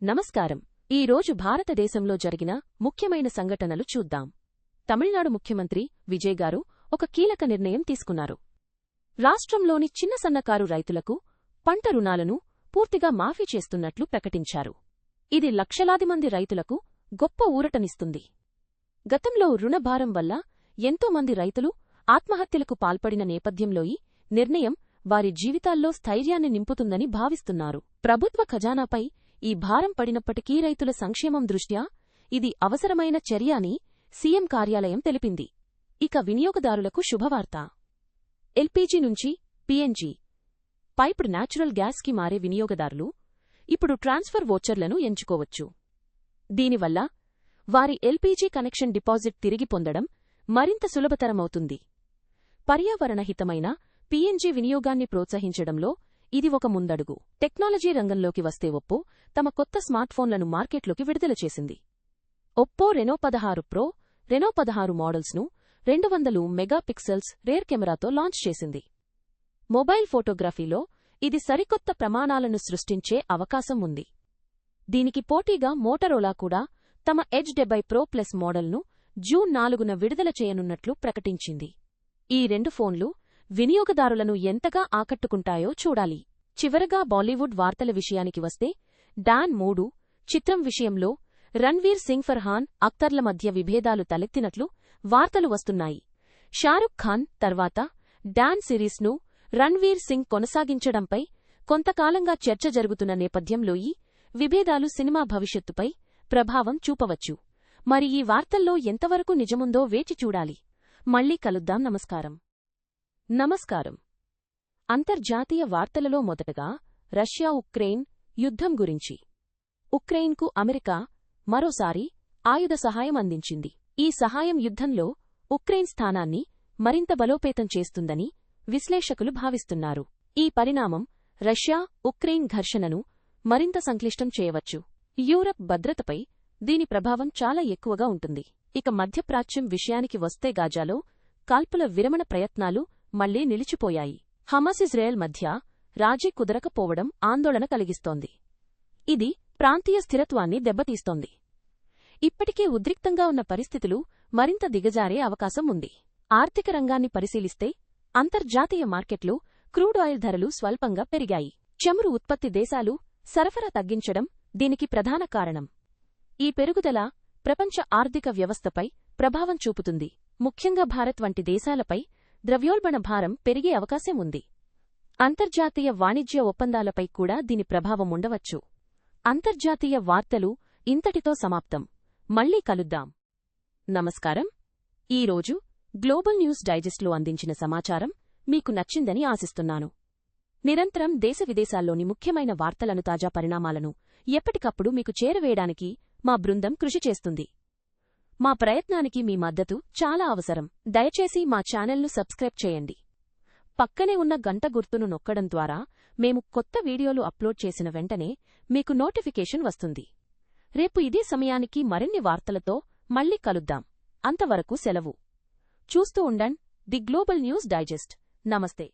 నమస్కారం. ఈరోజు భారతదేశంలో జరిగిన ముఖ్యమైన సంఘటనలు చూద్దాం. తమిళనాడు ముఖ్యమంత్రి విజయ్ గారు ఒక కీలక నిర్ణయం తీసుకున్నారు. రాష్ట్రంలోని చిన్న సన్నకారు రైతులకు పంట రుణాలను పూర్తిగా మాఫీ చేస్తున్నట్లు ప్రకటించారు. ఇది లక్షలాది మంది రైతులకు గొప్ప ఊరటనిస్తుంది. గతంలో రుణభారం వల్ల ఎంతో మంది రైతులు ఆత్మహత్యలకు పాల్పడిన నేపథ్యంలో ఈ నిర్ణయం వారి జీవితాల్లో స్థైర్యాన్ని నింపుతుందని భావిస్తున్నారు. ప్రభుత్వ ఖజానాపై ఈ భారం పడినప్పటికీ రైతుల సంక్షేమం దృష్ట్యా ఇది అవసరమైన చర్య అని సీఎం కార్యాలయం తెలిపింది. ఇక వినియోగదారులకు శుభవార్త. ఎల్పీజీ నుంచి పీఎన్జీ పైప్డ్ న్యాచురల్ గ్యాస్కి మారే వినియోగదారులు ఇప్పుడు ట్రాన్స్ఫర్ వోచర్లను ఎంచుకోవచ్చు. దీనివల్ల వారి ఎల్పీజీ కనెక్షన్ డిపాజిట్ తిరిగి పొందడం మరింత సులభతరమవుతుంది. పర్యావరణహితమైన పీఎన్జీ వినియోగాన్ని ప్రోత్సహించడంలో ఇది ఒక ముందడుగు. టెక్నాలజీ రంగంలోకి వస్తే ఒప్పో తమ కొత్త స్మార్ట్ఫోన్లను మార్కెట్లోకి విడుదల చేసింది. ఒప్పో రెనో 16 ప్రో, రెనో 16 మోడల్స్ను 200 మెగాపిక్సెల్స్ రేర్ కెమెరాతో లాంచ్ చేసింది. మొబైల్ ఫోటోగ్రఫీలో ఇది సరికొత్త ప్రమాణాలను సృష్టించే అవకాశం ఉంది. దీనికి పోటీగా మోటరోలా కూడా తమ ఎడ్జ్ 70 ప్రో ప్లస్ మోడల్ను జూన్ 4న విడుదల చేయనున్నట్లు ప్రకటించింది. ఈ రెండు ఫోన్లు వినియోగదారులను ఎంతగా ఆకట్టుకుంటాయో చూడాలి. చివరగా బాలీవుడ్ వార్తల విషయానికి వస్తే డాన్ 3 చిత్రం విషయంలో రణ్వీర్ సింగ్ ఫర్హాన్ అఖ్తర్ల మధ్య విభేదాలు తలెత్తినట్లు వార్తలు వస్తున్నాయి. షారుఖ్ ఖాన్ తర్వాత డాన్ సిరీస్ను రణ్వీర్ సింగ్ కొనసాగించడంపై కొంతకాలంగా చర్చ జరుగుతున్న నేపథ్యంలో ఈ విభేదాలు సినిమా భవిష్యత్తుపై ప్రభావం చూపవచ్చు. మరి ఈ వార్తల్లో ఎంతవరకు నిజముందో వేచి చూడాలి. మళ్ళీ కలుద్దాం. నమస్కారం. అంతర్జాతీయ వార్తలలో మొదటగా రష్యా ఉక్రెయిన్ యుద్ధం గురించి. ఉక్రెయిన్కు అమెరికా మరోసారి ఆయుధ సహాయం అందించింది. ఈ సహాయం యుద్ధంలో ఉక్రెయిన్ స్థానాన్ని మరింత బలోపేతం చేస్తుందని విశ్లేషకులు భావిస్తున్నారు. ఈ పరిణామం రష్యా ఉక్రెయిన్ ఘర్షణను మరింత సంక్లిష్టం చేయవచ్చు. యూరప్ భద్రతపై దీని ప్రభావం చాలా ఎక్కువగా ఉంటుంది. ఇక మధ్యప్రాచ్యం విషయానికి వస్తే గాజాలో కాల్పుల విరమణ ప్రయత్నాలు మళ్లీ నిలిచిపోయాయి. హమాస్ ఇజ్రాయెల్ మధ్య రాజీ కుదరకపోవడం ఆందోళన కలిగిస్తోంది. ఇది ప్రాంతీయ స్థిరత్వాన్ని దెబ్బతీస్తోంది. ఇప్పటికే ఉద్రిక్తంగా ఉన్న పరిస్థితులు మరింత దిగజారే అవకాశం ఉంది. ఆర్థిక రంగాన్ని పరిశీలిస్తే అంతర్జాతీయ మార్కెట్లో క్రూడ్ ఆయిల్ ధరలు స్వల్పంగా పెరిగాయి. చమురు ఉత్పత్తి దేశాలు సరఫరా తగ్గించడం దీనికి ప్రధాన కారణం. ఈ పెరుగుదల ప్రపంచ ఆర్థిక వ్యవస్థపై ప్రభావం చూపుతుంది. ముఖ్యంగా భారత్ వంటి దేశాలపై ద్రవ్యోల్బణ భారం పెరిగే అవకాశం ఉంది. అంతర్జాతీయ వాణిజ్య ఒప్పందాలపై కూడా దీని ప్రభావం ఉండవచ్చు. అంతర్జాతీయ వార్తలు ఇంతటితో సమాప్తం. మళ్లీ కలుద్దాం. నమస్కారం. ఈరోజు గ్లోబల్ న్యూస్ డైజెస్ట్లో అందించిన సమాచారం మీకు నచ్చిందని ఆశిస్తున్నాను. నిరంతరం దేశ విదేశాల్లోని ముఖ్యమైన వార్తలను, తాజా పరిణామాలను ఎప్పటికప్పుడు మీకు చేరవేయడానికి మా బృందం కృషి చేస్తుంది. మా ప్రయత్నానికి మీ మద్దతు చాలా అవసరం. దయచేసి మా ఛానల్ను సబ్స్క్రైబ్ చేయండి. పక్కనే ఉన్న గంట గుర్తును నొక్కడం ద్వారా మేము కొత్త వీడియోలు అప్లోడ్ చేసిన వెంటనే మీకు నోటిఫికేషన్ వస్తుంది. రేపు ఇదే సమయానికి మరిన్ని వార్తలతో మళ్లీ కలుద్దాం. అంతవరకు సెలవు. చూస్తూ ఉండండి ది గ్లోబల్ న్యూస్ డైజెస్ట్. నమస్తే.